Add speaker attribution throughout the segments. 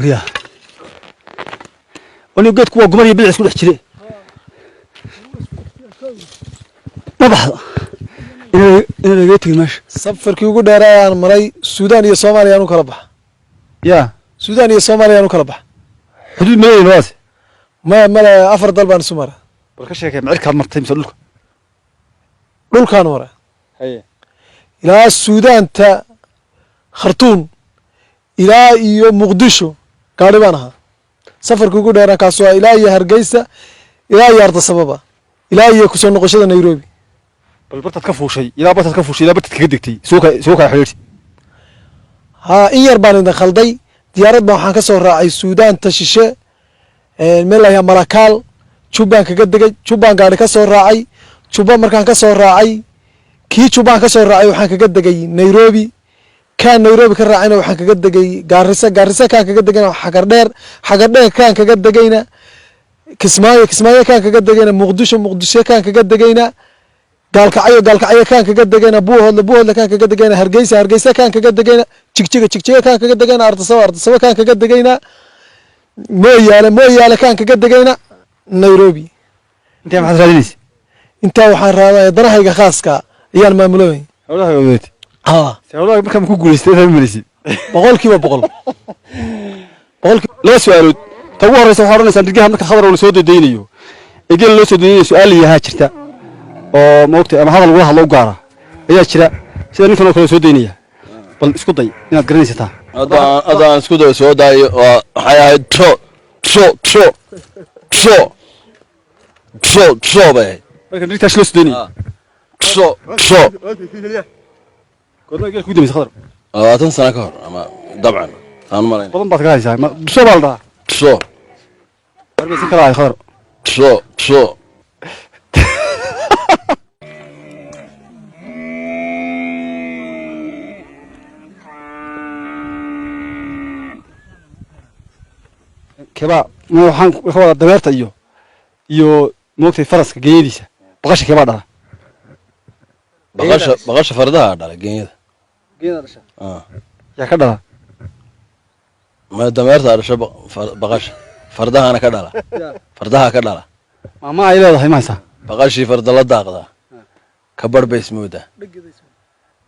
Speaker 1: وريا وني قد كوا قمر يبيع سكول حجري ما بحض إنا لقيت المش
Speaker 2: سفر كيوغو ديرا مري السودان يا صوماليا نو كلبح
Speaker 1: يا
Speaker 2: السودان يا صوماليا نو كلبح
Speaker 1: حدود ملايين واسع
Speaker 2: ما أفر ضربان سمرة
Speaker 1: بالكشة معركة مرتين مسلوك
Speaker 2: دول كان ورا
Speaker 1: هي
Speaker 2: إلى السودان تا خرطوم إلى يوم مقدشو قاربانها سفر كوكو ديرا كاسوا إلى هرقيسة إلى أرض السبابة إلى كسون نقشة نيروبي
Speaker 1: بالبرتة تكفوا شيء إذا برتة تكفوا شيء إذا برتة تكدكتي سوكا حيرتي
Speaker 2: ها إن يربان إذا خلدي ديارات ما حان كسر راعي السودان تشيشة الملا هي مراكال شوبان كقدقي شوبان قاري كسر راعي شوبان مركان كسر راعي كي شوبان كسر راعي وحان كقدقي نيروبي كان نيروبي كراعينا وحان كقدقي قارسة كان كقدقينا حقر دير كان كقدقينا كسماية كان كقدقينا مقدشة كان كقدقينا قال كعيو كان كقدقينا بوهل كان كقدقينا هرقيسة كان كقدقينا تشيك كان كقدقينا أرض سوا كان كقدقينا مويالة كان كقدقينا نيروبي
Speaker 1: أنت ما حد رادينيس
Speaker 2: انت waxaan raadaya danahayga khaaska ayaan maamulay
Speaker 1: والله يا ولد والله ما كان كوكو يستاهل مريسي
Speaker 2: boqolkiiba boqol
Speaker 1: لا سؤال تو هريس waxaa oranaysaa dirgaha marka khadar oo soo deedeynayo igeel loo soo deedeynayo su'aal yaha jirta oo moogtay ama hadal wada hadlo u gaara ayaa jira sida ninkan oo kale soo deynaya bal isku day inaad garanaysataa
Speaker 3: adaan isku day soo daayo waxay ahayd tro bay
Speaker 1: marka dirtaas loo soo deynay كورنا قال كودي مسخر
Speaker 3: 20 سنة كهر أما طبعا أنا مرينا
Speaker 1: والله ما تقايس هاي شو بالدا
Speaker 3: شو
Speaker 1: أربع سكر هاي خضر
Speaker 3: شو
Speaker 1: كبا مو حن هو دمرت iyo moogtay faraska geeyadiisa baqasha kaba dhala
Speaker 3: baqasha fardaha dhala geeyada
Speaker 1: dhasha yaa ka dhala
Speaker 3: ma dameerta dhasha baqasha fardahana ka dhala fardaha ka dhala
Speaker 1: maama ay leedahay ma haysaa
Speaker 3: baqashii farda la daaqda ka barbays mooda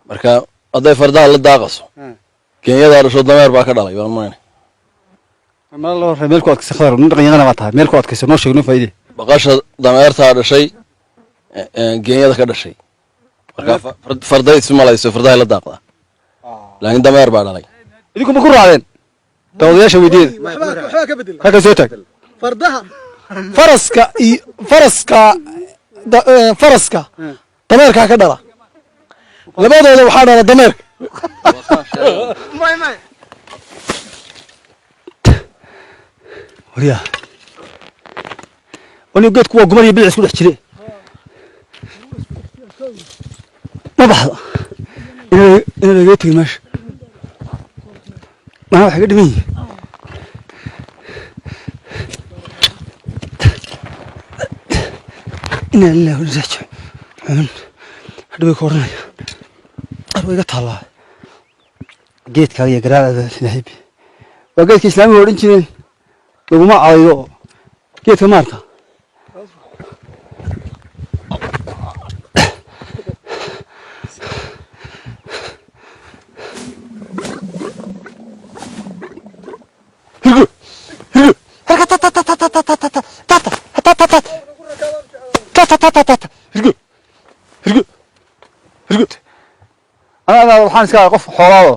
Speaker 3: marka haday fardaha la daaqaso geeyada dhasho dameer baa ka dhalay waan maray
Speaker 1: ma loo meel ku adkaysa khadar nin dhaqanyada ma tahay meel ku adkaysa noo sheegno faa'iido
Speaker 3: baqasha dameerta dhashay geeyada ka dhashay marka farday ismalayso fardaha la daaqda laakiin dameer baa dhalay
Speaker 1: idinku ma ku raacdeen dawadayaasha weydiiyay
Speaker 2: waxba ka bedel
Speaker 1: halka soo taag
Speaker 2: fardaha faraska dameerka ka dhala labadooda waxaa dhala dameerka
Speaker 1: وريا وني قد كوا قمر يبيع سكول حجري ما بحض إنا لقيت المش ما هو حاجة مين إنا لله ونزعج هذا بيكورنا أروي قطع جيت كاري قراءة ذهبي وقلت إسلامي ورنجين لو ما عايزه كيف ماركه أنا waxaan iska qof xoolaado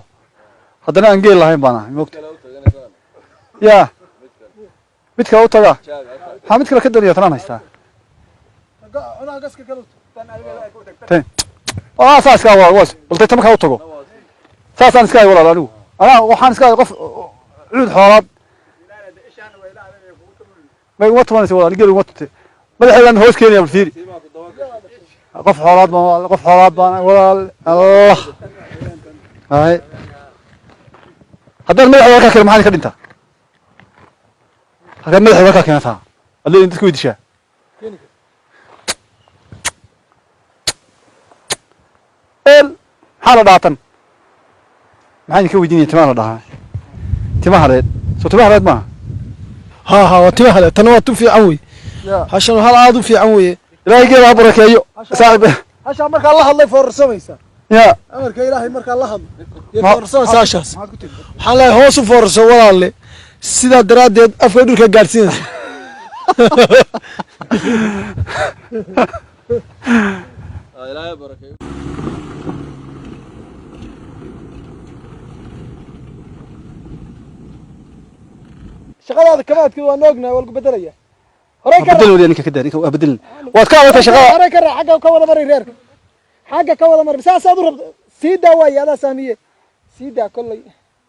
Speaker 1: haddana aan geel lahayn baan ahay moogta yaa midka u taga ha mid kale ka dariya tanaan haystaa saas iska was waltay tamka u tago saasaan iska walaal anigu waxaan iska qof cuud xoolaad ما يوت ما نسوي نقول يوت مدحيان هوس كينيا بالفيري قف حولات بان ولا الله هاي هذا المدح وكا كلمه هذه كدنتا هذا المدح وكا كانتا اللي انت كويد شا ال حاله داتن maxay ka weydiinay timaha dhaha timaha reed صوتي واحد ما
Speaker 2: ها وتمه هلا تنوات في عوي عشان هذا في عوي
Speaker 1: لا يجي عبرك يا صاحب
Speaker 2: عشان مرك الله يفرسميسا
Speaker 1: يا
Speaker 2: أمرك إلهي مرك الله يفرسميسا عشان حلا هو سفرس ولا اللي سيدا دراد أفكار كجالسين
Speaker 3: ilaahay barakeeyo
Speaker 2: شغلات كمان كذا نوقنا والقو بدلية
Speaker 1: بدل ولي انك كده انك بدل واتكلم شغال
Speaker 2: هراي كره حاجه كودا مري رير حاجه كودا مري ساس ادرب سيدا واي هذا ساميه سيدا كل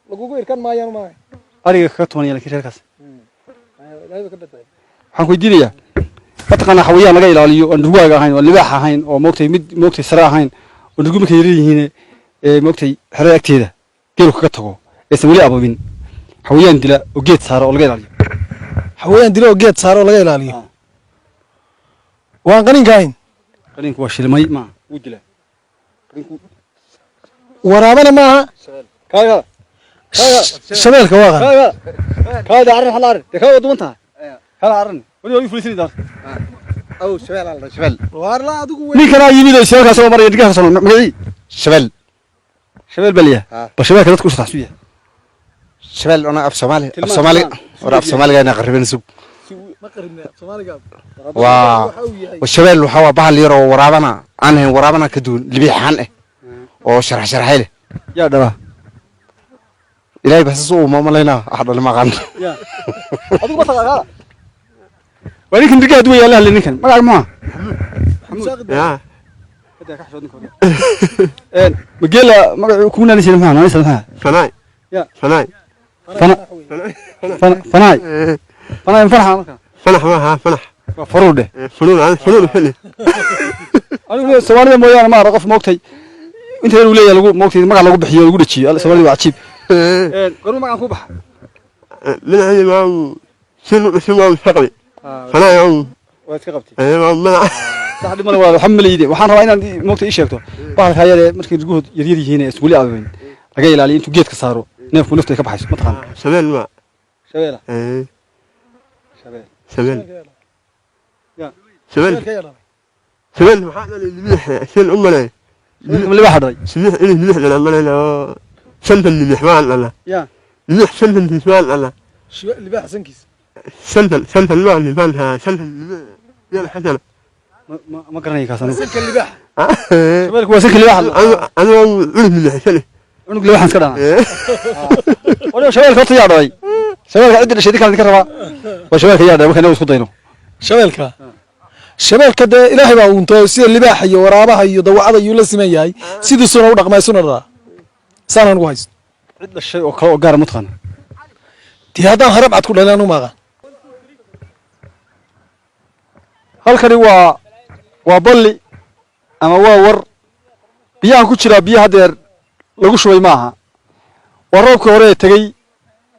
Speaker 2: لغوغو يركن ما يان ما
Speaker 1: اريga ka tumanaya laakiin reerkaas
Speaker 2: ilaahay ka badbaad
Speaker 1: waxaan ku diidayaa mataqaana xawiyaan laga ilaaliyo oo dhugaaga ahayn oo libaax ahayn oo moogtay sare ahayn oo dhugu markay yirihiin moogtay xerada agteeda geelu kaga tago ee wali ababin xawiyaan dila oo geed saaro oo laga ilaaliyo
Speaker 2: حوين دلو جيت صاروا لقى لالي وان قنين كاين
Speaker 1: قنينك waa shilmay ma uu dila qaninku
Speaker 2: ورابنا معها
Speaker 1: kaaga
Speaker 2: شبيلك واغن
Speaker 1: kaaga arrin hal arrin ka wada dunta hal arrin wali fulisin dar
Speaker 4: أو شبل على شبل
Speaker 2: وارلا ادو
Speaker 1: nin kana yimid oo sheekha soo maray digaha soo magacii
Speaker 4: شبل
Speaker 1: shabeel baliya ba shabeelka dadku saxsuuya
Speaker 4: شبل أنا أب سومالي أب سومالي ورا أب سومالي أنا قريبين سوق
Speaker 2: ما قربنا سومالي
Speaker 4: والشبل وحوا بحال يرو ورابنا أنا ورابنا كدون اللي بيحان وشرح له
Speaker 1: yaa dhaba
Speaker 4: إلهي بس سوق ما ملينا أحد اللي ما غنى
Speaker 1: yaa adigu ma taqaana wali kan digaha duwaya Allah le ninkan magac ma
Speaker 4: يا
Speaker 1: kada ka xishood ninkan magela magac ku naanisay maxaa naanisay maxaa
Speaker 4: فناي
Speaker 1: يا.
Speaker 4: فناي
Speaker 1: fanaay farxa marka
Speaker 4: فنح ما فنح
Speaker 1: faruudhe
Speaker 4: فنون فني
Speaker 1: anigu Soomaalida mooyaan ma arag qof moogtay inta uu leeyahay lagu moogtay magac lagu bixiyo lagu dhajiyo Soomaalida waa cajiib garu magac ku bax
Speaker 4: من عندي ما شنو ما شغلي فناي يوم
Speaker 1: waa iska qabtay
Speaker 4: ما
Speaker 1: saxdi mal waa xamileyde waxaan rabaa inaan moogtay ii sheegto bahalka hayade markay isguud yaryar yihiin isku li aabeen laga ilaaliyo intuu geedka saaro neefku nafta ka baxayso ma taqaan
Speaker 4: شبل ما
Speaker 1: shabeela
Speaker 4: إيه
Speaker 1: shabeel
Speaker 4: شبل
Speaker 1: يا.
Speaker 4: شبل شبل محانا للملح شل أمنا
Speaker 1: ma liba hadhay
Speaker 4: سمح إلي الملح لنا أمنا سنت الملح ما لنا
Speaker 1: yaa
Speaker 4: الملح سنت الملح ما لنا
Speaker 2: شو اللي بقى حسن كيس
Speaker 4: سنت الماء اللي فانها سنت الماء يا الحسن
Speaker 1: ma garanay kaasana
Speaker 2: سنك اللي بقى
Speaker 1: shabeelku waa sanka liba hadhay
Speaker 4: أنا أقول الملح شلي
Speaker 1: unug liba iska dhana wali shabeelka horta yaa dhalay shabeelka cidda dhashay dinka ka rabaa waa shabeelka yaa dhalay markaan isku dayno
Speaker 2: شبيلك شبيلك ده إلهي بقى وانتو سيد اللي بقى حي ورابها يو دوعada يو la siman yahay sidii soo u dhaqmay sunada saanan ugu haysto
Speaker 1: cid dhashay oo kale oo gaar ma taqaan
Speaker 2: tii haddaan harab cad ku dhalaan u maaqa
Speaker 1: halkani waa balli ama waa war biyahan ku jira biyo hadeer lagu shubay maaha waa roobkii hore ee tegey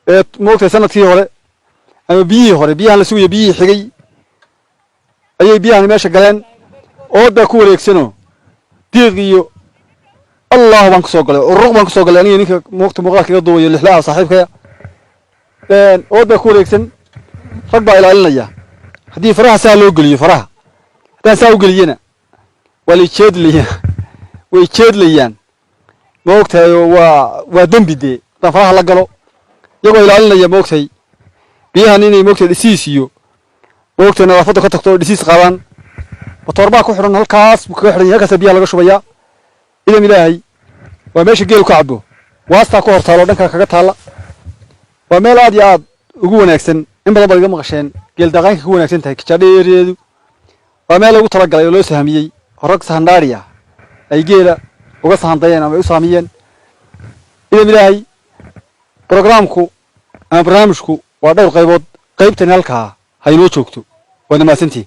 Speaker 1: ee moogtay sanadkii hore ama biyihii hore biyahan la sugaya biyihii xigay ayay biyahani meesha galeen oodaa ku wareegsanoo diiq iyo allah baan kusoo galay uruq baan kusoo galay aniga ninka moogta muuqaalka iga duubayo lixlaha saaxiibkaya oodaa ku wareegsan rag baa ilaalinaya haddii faraha saa loo geliyo faraha haddaan saa u geliyena waa la jeedlayaan way jeedlayaan moogtahay waa dembi dee haddaan faraha la galo iyagoo ilaalinaya moogtahay biyahan inay moogtahay dhisiis iyo moogtahay nadaafadda ka tagto oo dhisiis qaadaan matoor baa ku xidhan halkaas buu kaga xidhan yahay halkaasa biyaha laga shubayaa idam ilaahay waa meesha geelu ka cabo waastaa ku hor taalo dhanka kaga taalla waa meel aad iyo aad ugu wanaagsan in badan baad iga maqasheen geel daaqaynka ku wanaagsan tahay kijaadheereedu waa meel lagu talagalay oo loo sahamiyey horag sahandhaari ah ay geela uga sahandayeen ama ay u sahamiyeen idam ilaahay programku ama barnaamijku waa dhowr qaybood qaybtani halkaa ha inoo joogto waad mahadsantihin